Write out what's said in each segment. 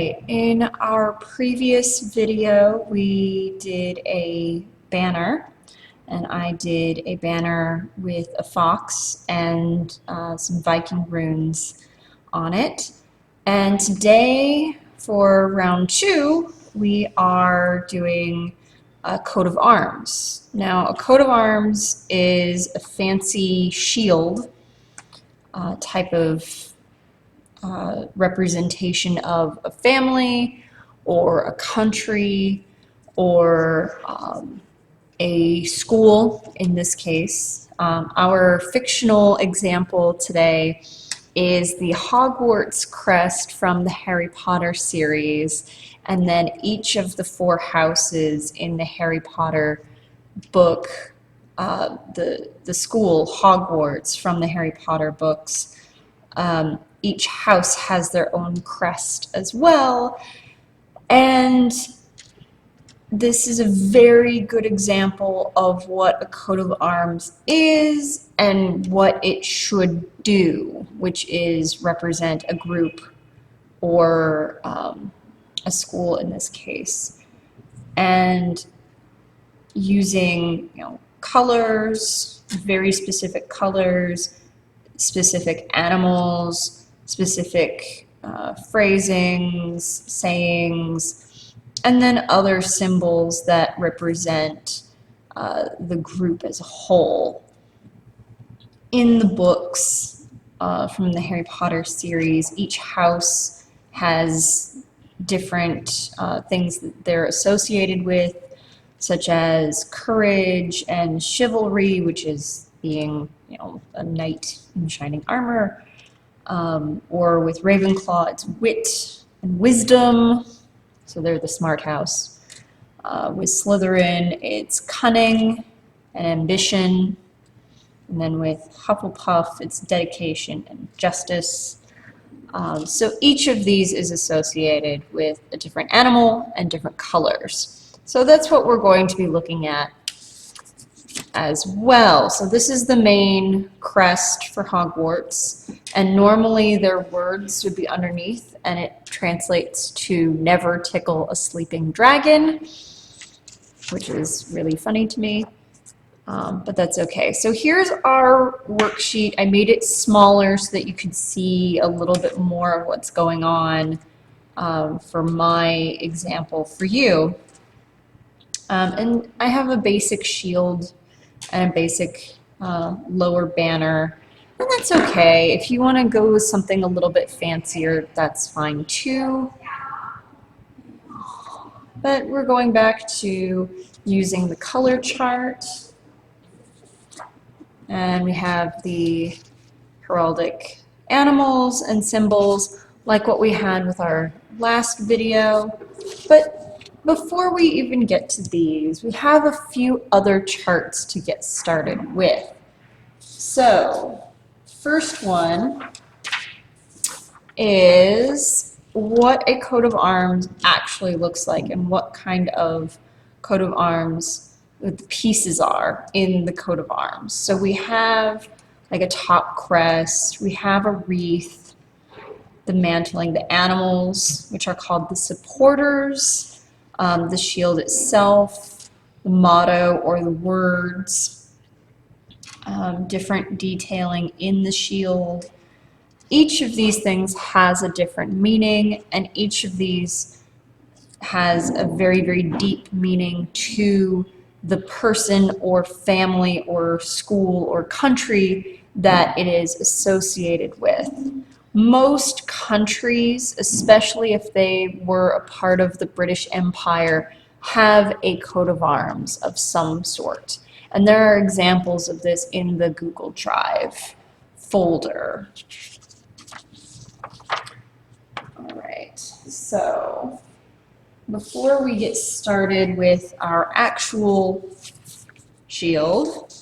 right, in our previous video we did a banner, and I did a banner with a fox and some Viking runes on it. And today for round 2 we are doing a coat of arms. Now a coat of arms is a fancy shield type of representation of a family or a country or a school in this case. Our fictional example today is the Hogwarts crest from the Harry Potter series, and then each of the 4 houses in the Harry Potter book, the school Hogwarts from the Harry Potter books. Each house has their own crest as well, and this is a very good example of what a coat of arms is and what it should do, which is represent a group or a school in this case. And using, colors, very specific colors, specific animals, specific phrasings, sayings, and then other symbols that represent the group as a whole. In the books from the Harry Potter series, each house has different things that they're associated with, such as courage and chivalry, which is being, a knight in shining armor, or with Ravenclaw, it's wit and wisdom, so they're the smart house. With Slytherin, it's cunning and ambition, and then with Hufflepuff, it's dedication and justice. So each of these is associated with a different animal and different colors. So that's what we're going to be looking at as well. So this is the main crest for Hogwarts, and normally their words would be underneath, and it translates to never tickle a sleeping dragon, which is really funny to me, but that's okay. So here's our worksheet. I made it smaller so that you could see a little bit more of what's going on for my example for you. And I have a basic shield and a basic lower banner, and that's okay. If you want to go with something a little bit fancier, that's fine too. But we're going back to using the color chart, and we have the heraldic animals and symbols like what we had with our last video. But before we even get to these, we have a few other charts to get started with. So, first one is what a coat of arms actually looks like and what kind of coat of arms the pieces are in the coat of arms. So we have like a top crest, we have a wreath, the mantling, the animals, which are called the supporters, the shield itself, the motto or the words, different detailing in the shield. Each of these things has a different meaning, and each of these has a very, very deep meaning to the person or family or school or country that it is associated with. Most countries, especially if they were a part of the British Empire, have a coat of arms of some sort. And there are examples of this in the Google Drive folder. All right, so before we get started with our actual shield,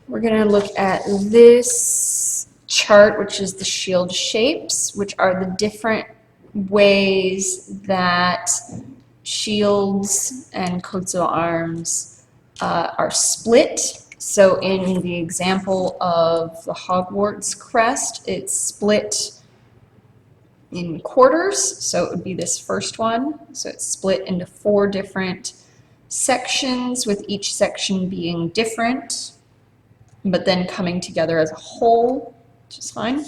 we're going to look at this chart, which is the shield shapes, which are the different ways that shields and coats of arms are split. So in the example of the Hogwarts crest, it's split in quarters, so it would be this first one. So it's split into 4 different sections, with each section being different, but then coming together as a whole, which is fine.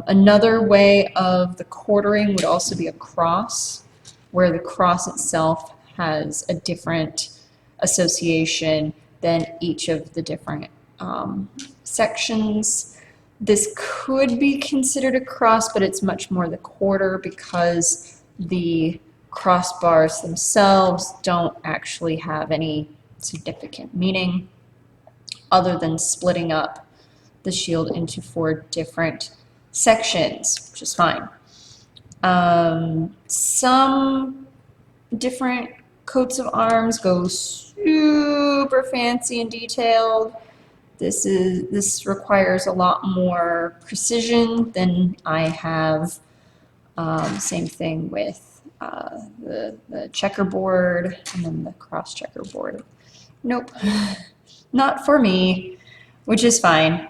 Another way of the quartering would also be a cross, where the cross itself has a different association than each of the different sections. This could be considered a cross, but it's much more the quarter, because the crossbars themselves don't actually have any significant meaning other than splitting up the shield into 4 different sections, which is fine. Some different coats of arms go super fancy and detailed. This requires a lot more precision than I have. Same thing with the checkerboard and then the cross checkerboard. Nope, not for me, which is fine.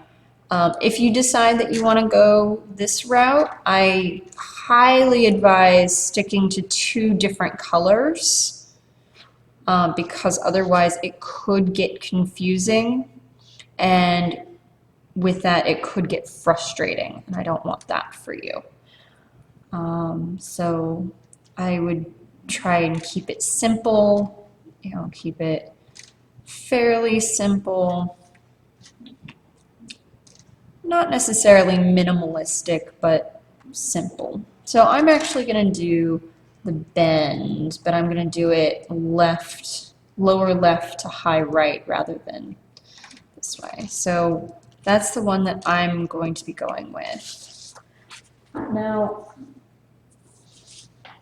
If you decide that you want to go this route, I highly advise sticking to 2 different colors, because otherwise it could get confusing, and with that it could get frustrating, and I don't want that for you. So I would try and keep it simple, keep it fairly simple. Not necessarily minimalistic, but simple. So I'm actually going to do the bend, but I'm going to do it lower left to high right rather than this way. So that's the one that I'm going to be going with. Now,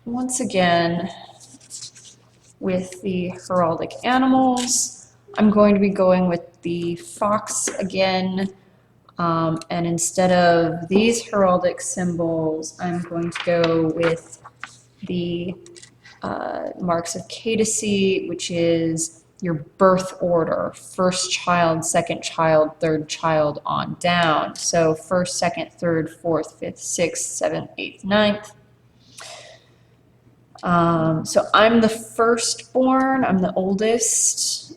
once again, with the heraldic animals, I'm going to be going with the fox again. And instead of these heraldic symbols, I'm going to go with the marks of Cadice, which is your birth order: first child, second child, third child on down. So first, second, third, fourth, fifth, sixth, seventh, eighth, ninth. So I'm the firstborn, I'm the oldest,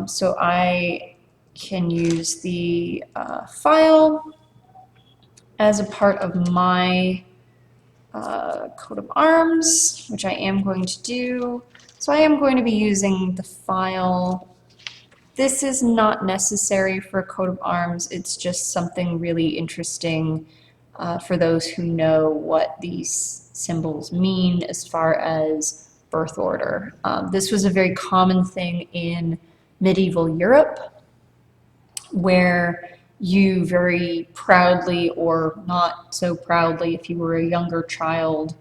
so I can use the file as a part of my coat of arms, which I am going to do. So I am going to be using the file. This is not necessary for a coat of arms, it's just something really interesting for those who know what these symbols mean as far as birth order. This was a very common thing in medieval Europe, where you very proudly, or not so proudly if you were a younger child,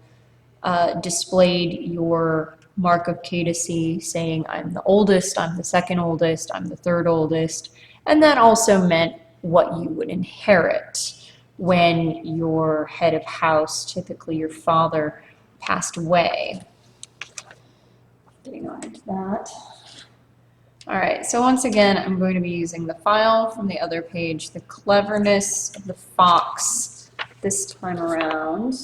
displayed your mark of Cadice saying, I'm the oldest, I'm the second oldest, I'm the third oldest, and that also meant what you would inherit when your head of house, typically your father, passed away. Getting on into that. All right, so once again, I'm going to be using the file from the other page, the cleverness of the fox this time around.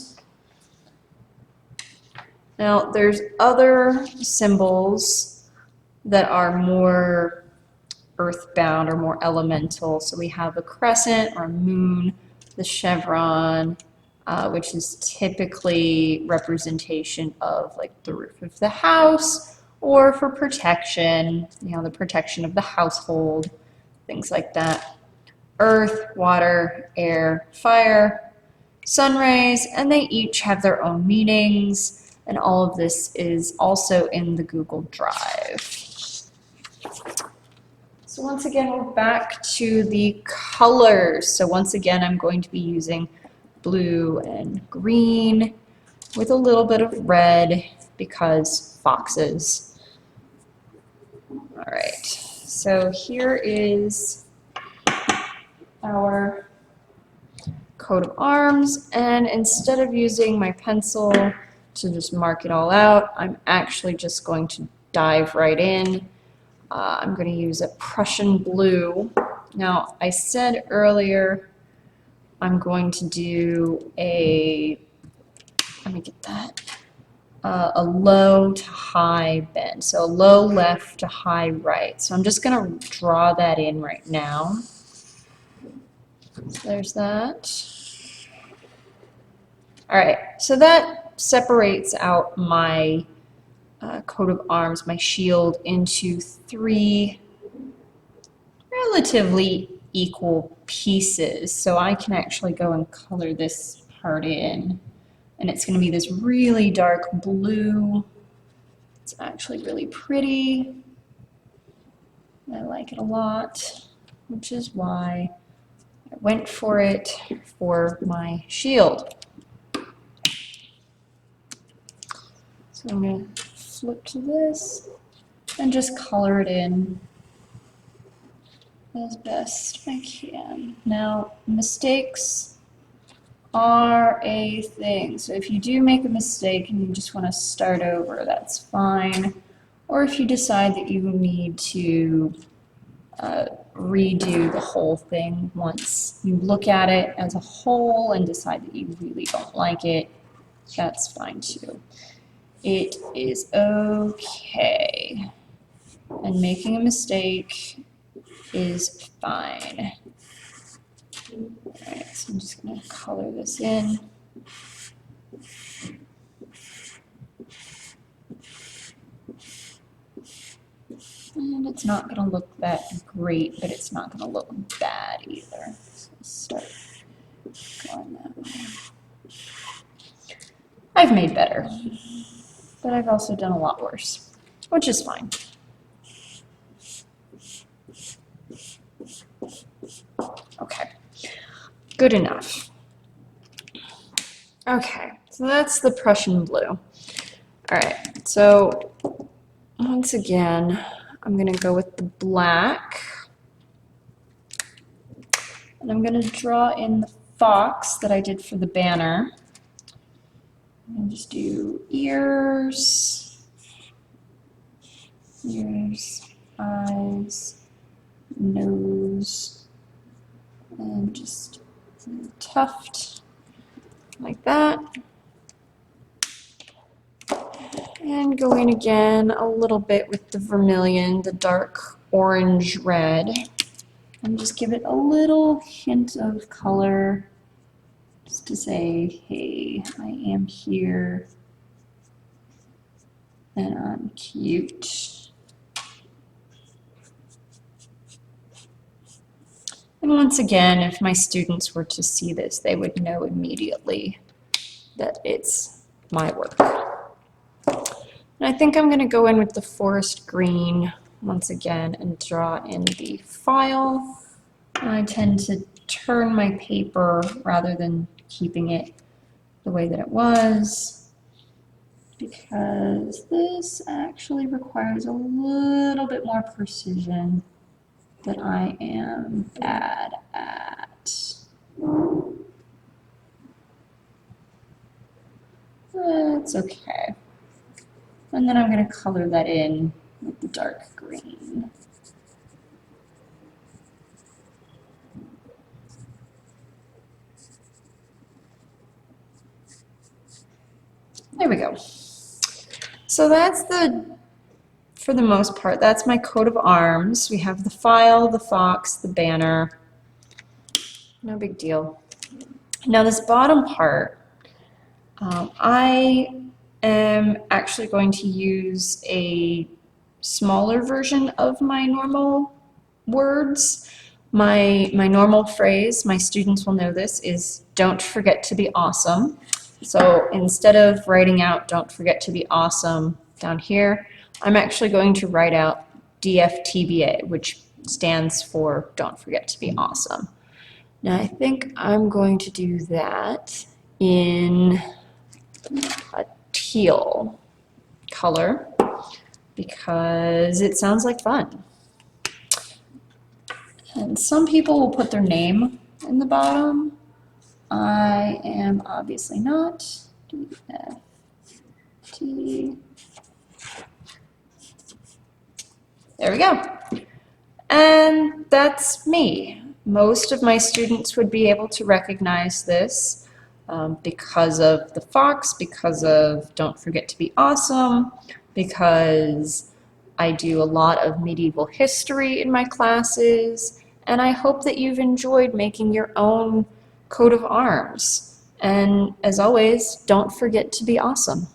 Now, there's other symbols that are more earthbound or more elemental. So we have a crescent or a moon, the chevron, which is typically representation of like the roof of the house, or for protection, the protection of the household, things like that. Earth, water, air, fire, sun rays, and they each have their own meanings, and all of this is also in the Google Drive. So once again, we're back to the colors. So once again, I'm going to be using blue and green with a little bit of red because foxes. All right, so here is our coat of arms, and instead of using my pencil to just mark it all out, I'm actually just going to dive right in. I'm going to use a Prussian blue. Now, I said earlier I'm going to do a, let me get that, a low to high bend. So low left to high right. So I'm just going to draw that in right now. So there's that. All right, so that separates out my coat of arms, my shield, into 3 relatively equal pieces. So I can actually go and color this part in. And it's going to be this really dark blue. It's actually really pretty. I like it a lot, which is why I went for it for my shield. So I'm going to flip to this and just color it in as best I can. Now, mistakes are a thing. So if you do make a mistake and you just want to start over, that's fine. Or if you decide that you need to redo the whole thing once you look at it as a whole and decide that you really don't like it, that's fine too. It is okay. And making a mistake is fine. Alright, so I'm just going to color this in. And it's not going to look that great, but it's not going to look bad either. So let's start going that way. I've made better, but I've also done a lot worse, which is fine. Okay, good enough. Okay, so that's the Prussian blue. All right, so once again, I'm going to go with the black. And I'm going to draw in the fox that I did for the banner. And just do ears, eyes, nose, and just a tuft like that. And go in again a little bit with the vermilion, the dark orange red, and just give it a little hint of color just to say, hey, I am here and I'm cute. And once again, if my students were to see this, they would know immediately that it's my work. And I think I'm going to go in with the forest green once again and draw in the file. And I tend to turn my paper rather than keeping it the way that it was, because this actually requires a little bit more precision that I am bad at. That's okay. And then I'm going to color that in with the dark green. There we go. So that's for the most part, that's my coat of arms. We have the file, the fox, the banner. No big deal. Now this bottom part, I am actually going to use a smaller version of my normal words. My normal phrase, my students will know this, is don't forget to be awesome. So instead of writing out don't forget to be awesome down here, I'm actually going to write out DFTBA, which stands for don't forget to be awesome. Now I think I'm going to do that in a teal color because it sounds like fun. And some people will put their name in the bottom. I am obviously not. DFT. There we go. And that's me. Most of my students would be able to recognize this because of the fox, because of Don't Forget to Be Awesome, because I do a lot of medieval history in my classes, and I hope that you've enjoyed making your own coat of arms. And as always, don't forget to be awesome.